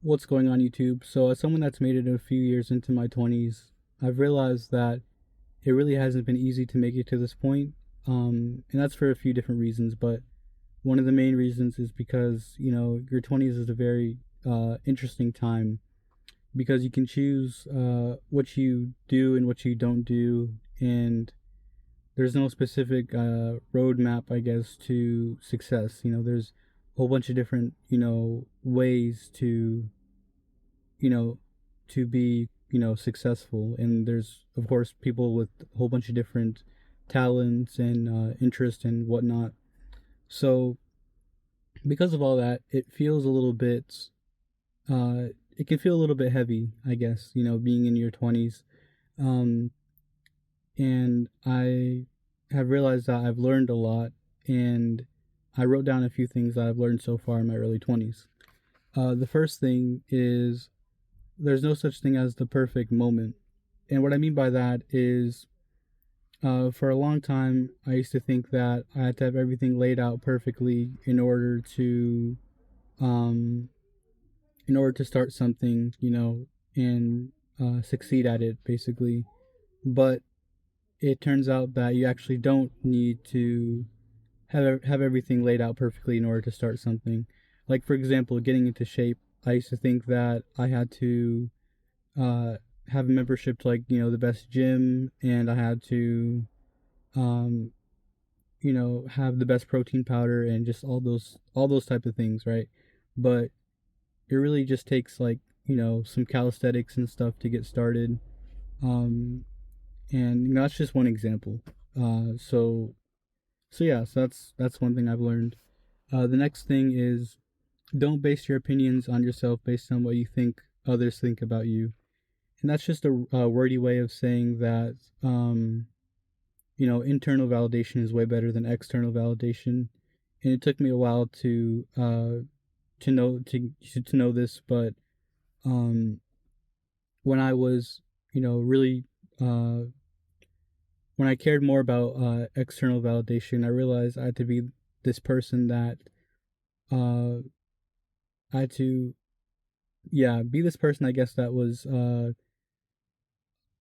What's going on YouTube? So, as someone that's made it a few years into my 20s, I've realized that it really hasn't been easy to make it to this point. And that's for a few different reasons, but one of the main reasons is because, your 20s is a very interesting time because you can choose what you do and what you don't do, and there's no specific roadmap, I guess, to success. There's a whole bunch of different, ways you know, to be, successful. And there's, of course, people with a whole bunch of different talents and interests and whatnot. So, because of all that, it can feel a little bit heavy, I guess, being in your 20s. Um, and I have realized that I've learned a lot, and I wrote down a few things that I've learned so far in my early 20s. The first thing is there's no such thing as the perfect moment. And what I mean by that is, for a long time, I used to think that I had to have everything laid out perfectly um, in order to start something, and succeed at it, basically. But it turns out that you actually don't need to have everything laid out perfectly in order to start something. Like, for example, getting into shape. I used to think that I had to uh, have a membership to, like, the best gym, and I had to um, have the best protein powder and just all those type of things, right? But it really just takes, like, some calisthenics and stuff to get started. Um, and that's just one example. So yeah, so that's one thing I've learned. The next thing is, don't base your opinions on yourself based on what you think others think about you. And that's just a wordy way of saying that internal validation is way better than external validation. And it took me a while to know this, but um, when I was, really uh, when I cared more about external validation, I realized I had to be this person that uh, I had to, yeah, be this person, I guess, that was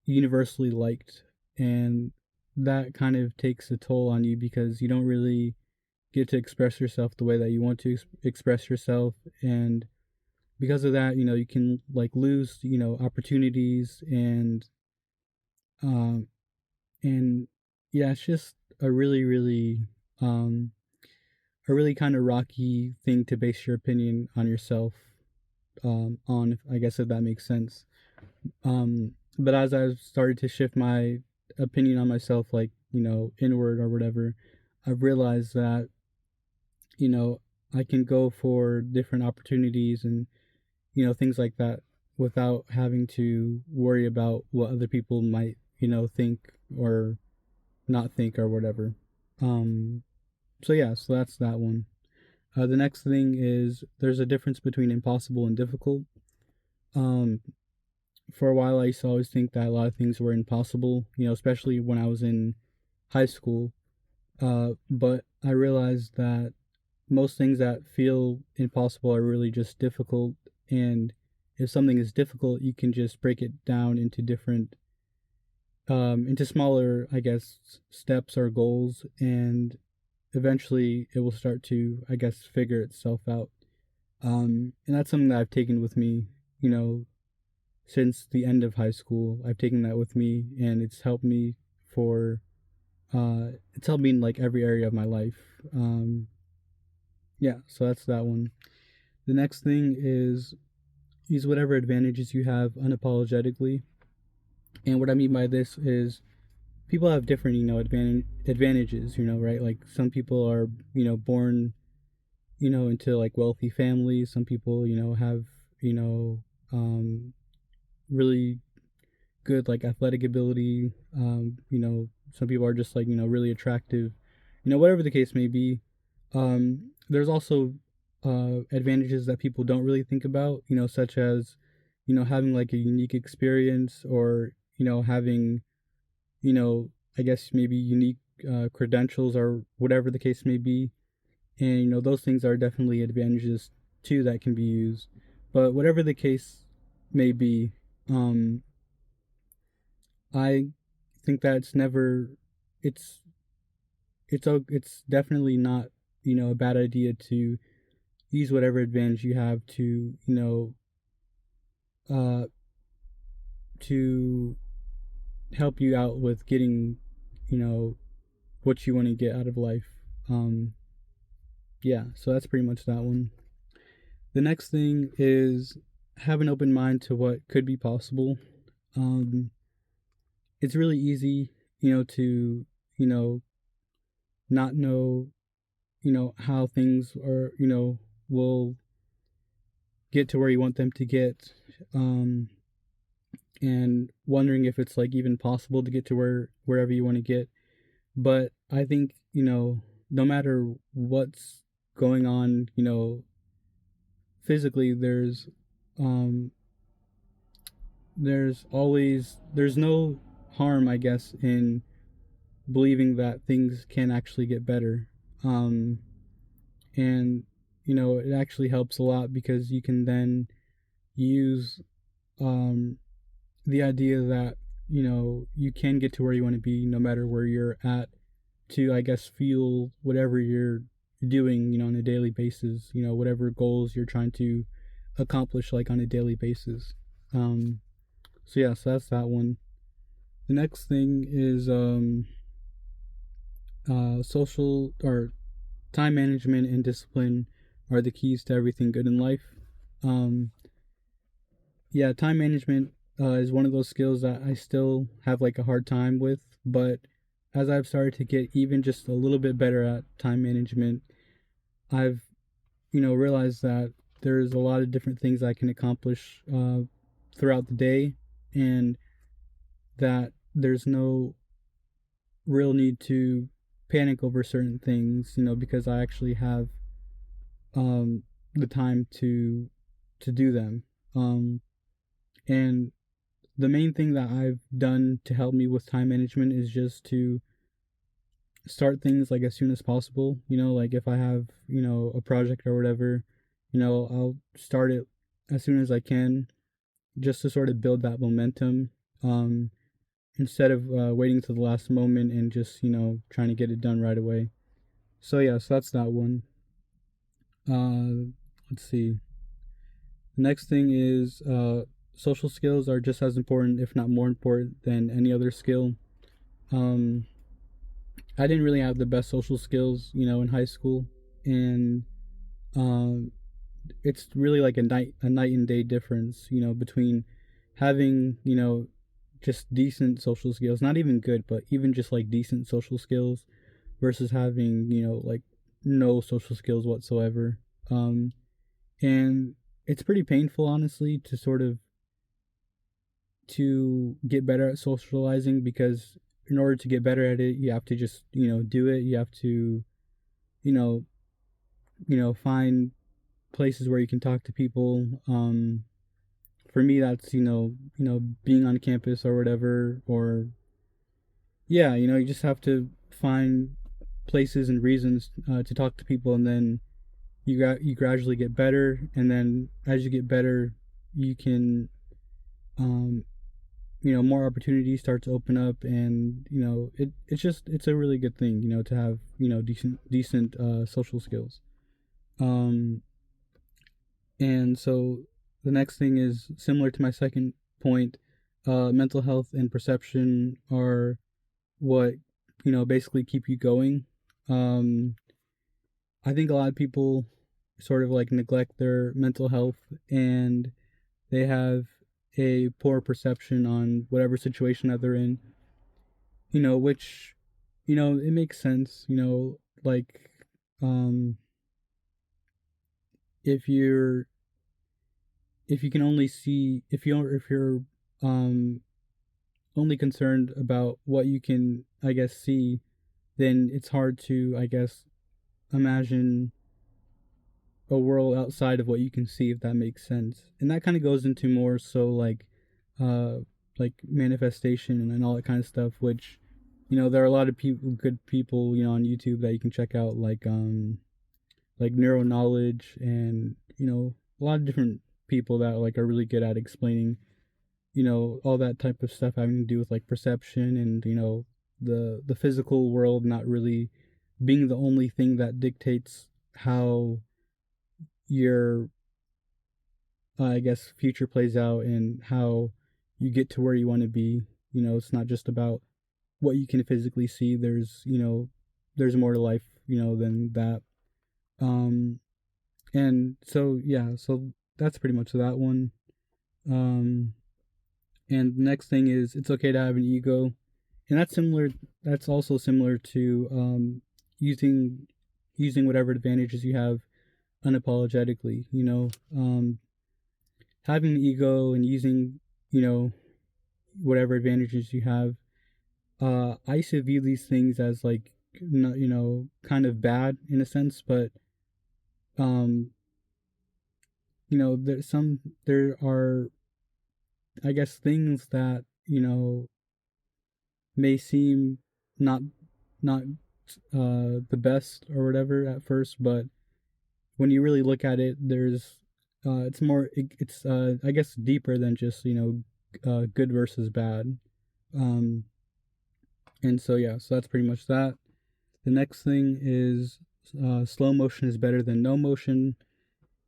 universally liked. And that kind of takes a toll on you because you don't really get to express yourself the way that you want to express yourself. And because of that, you can, like, lose, opportunities, um, and yeah, it's just a really, really, um, a really kind of rocky thing to base your opinion on yourself on, I guess, if that makes sense. But as I've started to shift my opinion on myself, like, inward or whatever, I've realized that, you know, I can go for different opportunities and, things like that without having to worry about what other people might, think or not think or whatever. Um, so yeah, so that's that one. The next thing is there's a difference between impossible and difficult. Um, for a while, I used to always think that a lot of things were impossible, especially when I was in high school. But I realized that most things that feel impossible are really just difficult. And if something is difficult, you can just break it down into smaller, I guess, steps or goals, and eventually it will start to, I guess, figure itself out. And that's something that I've taken with me, you know, since the end of high school. I've taken that with me, and for, it's helped me in, like, every area of my life. Yeah, so that's that one. The next thing is use whatever advantages you have unapologetically. And what I mean by this is people have different, advantages, right? Like, some people are, born, into, like, wealthy families. Some people, have, you know, um, really good, like, athletic ability. Some people are just, like, really attractive. Whatever the case may be. There's also advantages that people don't really think about. Such as, having, like, a unique experience, or having, I guess, maybe unique credentials or whatever the case may be. And those things are definitely advantages too that can be used. But whatever the case may be, um, I think that it's it's definitely not, a bad idea to use whatever advantage you have to, uh, to help you out with getting, you know, what you want to get out of life. Um, yeah, so that's pretty much that one. The next thing is have an open mind to what could be possible. Um, it's really easy, to, you know, not know, how things are, will get to where you want them to get. Um, and wondering if it's like even possible to get to wherever you want to get. But I think, no matter what's going on, physically, um there's no harm, I guess, in believing that things can actually get better. Um and it actually helps a lot because you can then use um the idea that you can get to where you want to be no matter where you're at, to, I guess, feel whatever you're doing, on a daily basis, whatever goals you're trying to accomplish, like, on a daily basis. um so yeah, so that's that one. The next thing is social or time management and discipline are the keys to everything good in life. um yeah, time management is one of those skills that I still have like a hard time with, but as I've started to get even just a little bit better at time management, I've realized that there's a lot of different things I can accomplish throughout the day, and that there's no real need to panic over certain things, because I actually have um, the time to do them. And the main thing that I've done to help me with time management is just to start things like as soon as possible. Like if I have, a project or whatever, I'll start it as soon as I can, just to sort of build that momentum. Um, Instead of waiting to the last moment and just, trying to get it done right away. So yeah, so that's that one. Let's see. The next thing is social skills are just as important, if not more important, than any other skill. Um, I didn't really have the best social skills, in high school, and um, it's really like a night and day difference, between having, just decent social skills, not even good, but even just like decent social skills, versus having, like no social skills whatsoever. And it's pretty painful, honestly, to sort of to get better at socializing, because in order to get better at it, you have to just, do it. You have to, you know, find places where you can talk to people. For me, that's, being on campus or whatever, or yeah, you just have to find places and reasons to talk to people, and then you gradually get better, and then as you get better, you can um, more opportunities start to open up, and it's a really good thing, to have decent social skills. um and so the next thing is similar to my second point. Mental health and perception are what basically keep you going. um I think a lot of people sort of like neglect their mental health, and they have a poor perception on whatever situation that they're in, which, it makes sense, like, um, if you're, if you can only see, if you're, um, only concerned about what you can, I guess, see, then it's hard to, I guess, imagine a world outside of what you can see, if that makes sense. And that kind of goes into more so uh like manifestation and all that kind of stuff, which there are a lot of people, good people, on YouTube that you can check out, like neuro knowledge, and a lot of different people that like are really good at explaining, all that type of stuff having to do with like perception and, the physical world not really being the only thing that dictates how your I guess future plays out and how you get to where you want to be. It's not just about what you can physically see. There's more to life, than that. Um, and so yeah, so that's pretty much that one. Um, and the next thing is it's okay to have an ego, and that's similar. That's also similar to using using whatever advantages you have unapologetically. Having an ego and using whatever advantages you have. I used to view these things as like kind of bad in a sense, but um, there are I guess things that may seem not not the best or whatever at first, but when you really look at it, it's I guess deeper than just good versus bad. Um, and so yeah, so that's pretty much that. The next thing is slow motion is better than no motion,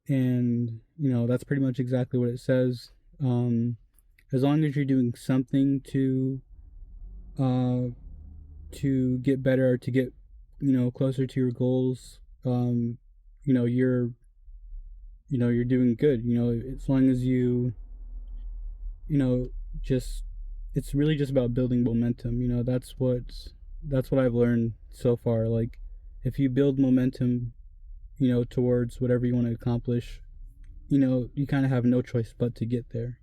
and that's pretty much exactly what it says. As long as you're doing something uh, to get better or to get closer to your goals, you're you're doing good. As long as you know just it's really just about building momentum. That's what I've learned so far. Like if you build momentum, towards whatever you want to accomplish, you kind of have no choice but to get there.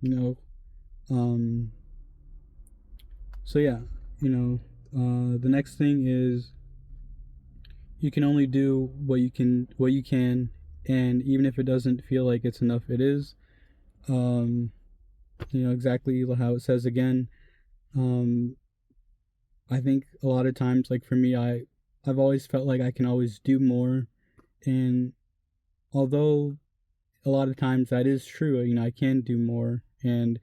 Um, so yeah, the next thing is you can only do what you can, and even if it doesn't feel like it's enough, it is. Um, exactly how it says again. Um, I think a lot of times, like for me, I've always felt like I can always do more, and although a lot of times that is true, I can do more, and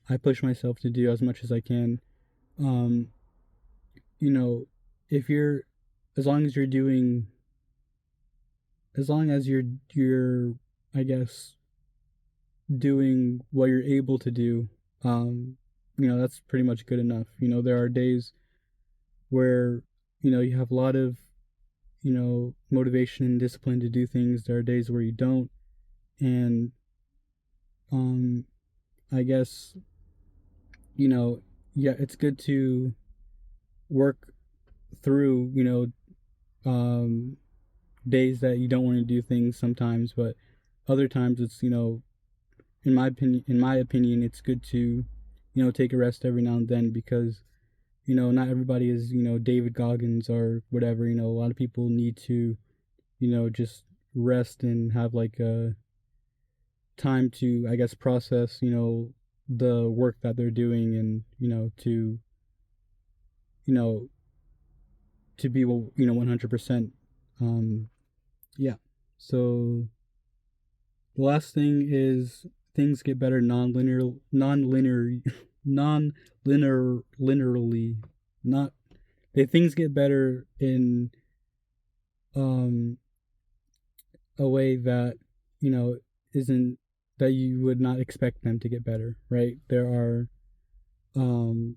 I push myself to do as much as I can. Um, you know, if you're, as long as you're doing, as long as you're, I guess, doing what you're able to do, that's pretty much good enough. There are days where, you have a lot of, motivation and discipline to do things. There are days where you don't. And, um, I guess, yeah, it's good to work through, um, days that you don't want to do things sometimes, but other times it's, in my opinion, it's good to, take a rest every now and then because, not everybody is, David Goggins or whatever. A lot of people need to, just rest and have like a time to, I guess, process, the work that they're doing and, you know, to be, 100%. Um, yeah. So the last thing is things get better linearly, not, things get better in, um, a way that, you know, isn't, that you would not expect them to get better, right? There are, um,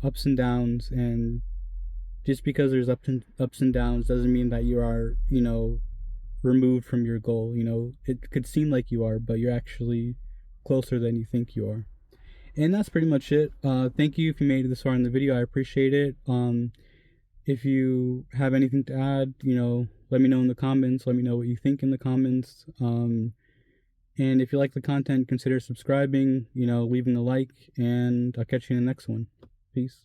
ups and downs, and just because there's ups and downs doesn't mean that you are, removed from your goal. It could seem like you are, but you're actually closer than you think you are. And that's pretty much it. Thank you if you made it this far in the video. I appreciate it. If you have anything to add, let me know in the comments. Let me know what you think in the comments. And if you like the content, consider subscribing, leaving a like, and I'll catch you in the next one. Peace.